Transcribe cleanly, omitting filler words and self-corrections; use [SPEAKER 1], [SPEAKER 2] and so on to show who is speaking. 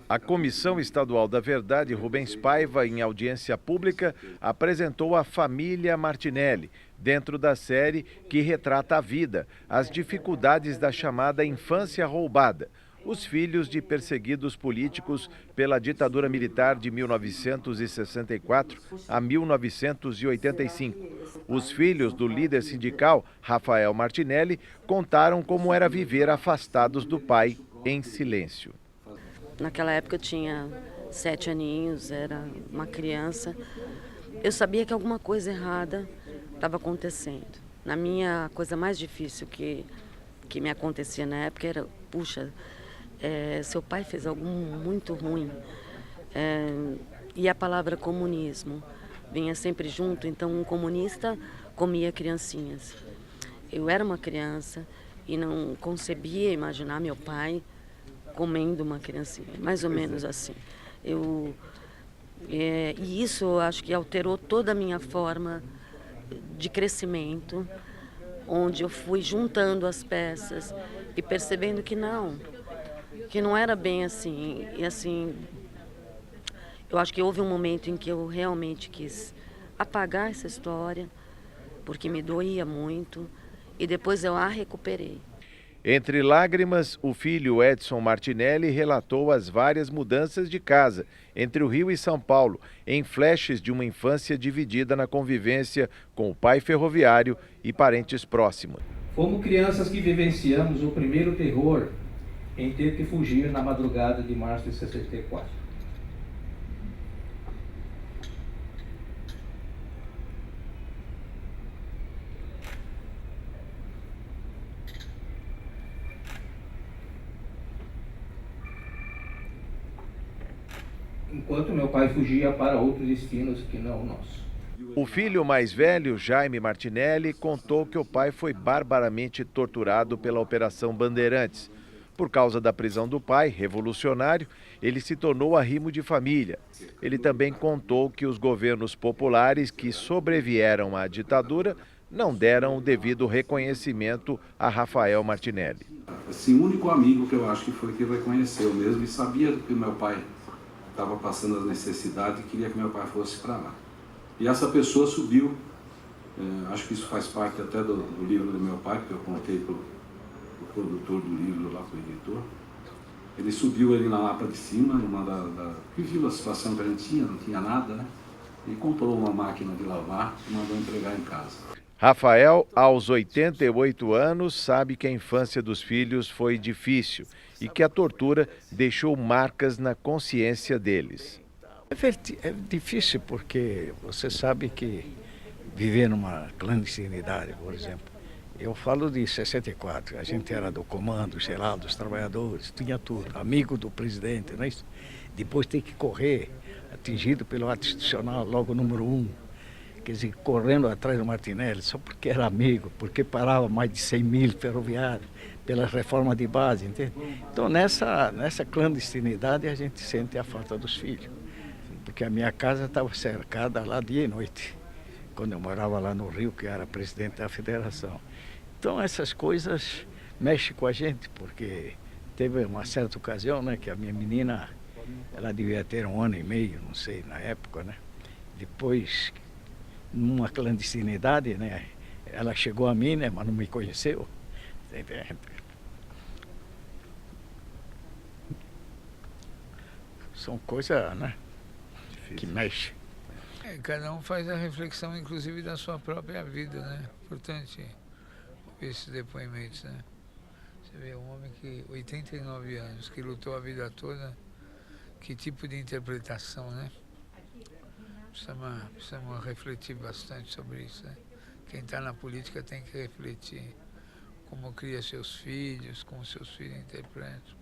[SPEAKER 1] A Comissão Estadual da Verdade, Rubens Paiva, em audiência pública, apresentou a família Martinelli, dentro da série que retrata a vida, as dificuldades da chamada infância roubada, os filhos de perseguidos políticos pela ditadura militar de 1964 a 1985. Os filhos do líder sindical, Rafael Martinelli, contaram como era viver afastados do pai em silêncio.
[SPEAKER 2] Naquela época eu tinha 7 aninhos, era uma criança. Eu sabia que alguma coisa errada estava acontecendo. Na minha, a coisa mais difícil que me acontecia na época era, puxa, seu pai fez algo muito ruim. E a palavra comunismo vinha sempre junto, então um comunista comia criancinhas. Eu era uma criança e não concebia imaginar meu pai comendo uma criancinha, mais ou menos assim. E isso eu acho que alterou toda a minha forma de crescimento, onde eu fui juntando as peças e percebendo que não era bem assim. E assim, eu acho que houve um momento em que eu realmente quis apagar essa história, porque me doía muito, e depois eu a recuperei.
[SPEAKER 1] Entre lágrimas, o filho Edson Martinelli relatou as várias mudanças de casa entre o Rio e São Paulo, em flashes de uma infância dividida na convivência com o pai ferroviário e parentes próximos.
[SPEAKER 3] Fomos crianças que vivenciamos o primeiro terror em ter que fugir na madrugada de março de 64. Enquanto meu pai fugia para outros destinos que não o nosso.
[SPEAKER 1] O filho mais velho, Jaime Martinelli, contou que o pai foi barbaramente torturado pela Operação Bandeirantes. Por causa da prisão do pai, revolucionário, ele se tornou arrimo de família. Ele também contou que os governos populares que sobrevieram à ditadura não deram o devido reconhecimento a Rafael Martinelli.
[SPEAKER 4] Assim, o único amigo que eu acho que foi que reconheceu mesmo e sabia que o meu pai estava passando as necessidades e queria que meu pai fosse para lá. E essa pessoa subiu, acho que isso faz parte até do livro do meu pai, que eu contei para o produtor do livro, lá para o editor. Ele subiu ali na Lapa de cima, que viu a situação que a gente tinha, não tinha nada, né? E comprou uma máquina de lavar e mandou entregar em casa.
[SPEAKER 1] Rafael, aos 88 anos, sabe que a infância dos filhos foi difícil e que a tortura deixou marcas na consciência deles.
[SPEAKER 5] É difícil porque você sabe que viver numa clandestinidade, por exemplo, eu falo de 64, a gente era do comando geral dos trabalhadores, tinha tudo, amigo do presidente, não é isso? Depois tem que correr, atingido pelo ato institucional, logo número 1. Quer dizer, correndo atrás do Martinelli, só porque era amigo, porque parava mais de 100 mil ferroviários, pela reforma de base, entende? Então, nessa clandestinidade, a gente sente a falta dos filhos, porque a minha casa estava cercada lá dia e noite, quando eu morava lá no Rio, que era presidente da federação. Então, essas coisas mexem com a gente, porque teve uma certa ocasião, né, que a minha menina, ela devia ter 1 ano e meio, não sei, na época, né? Depois, numa clandestinidade, né? Ela chegou a mim, né? Mas não me conheceu. São coisas, né? Que mexem.
[SPEAKER 6] Cada um faz a reflexão, inclusive, da sua própria vida, né? Importante ouvir esses depoimentos, né? Você vê um homem que, 89 anos, que lutou a vida toda, que tipo de interpretação, né? Precisamos refletir bastante sobre isso, né? Quem está na política tem que refletir como cria seus filhos, como seus filhos interpretam.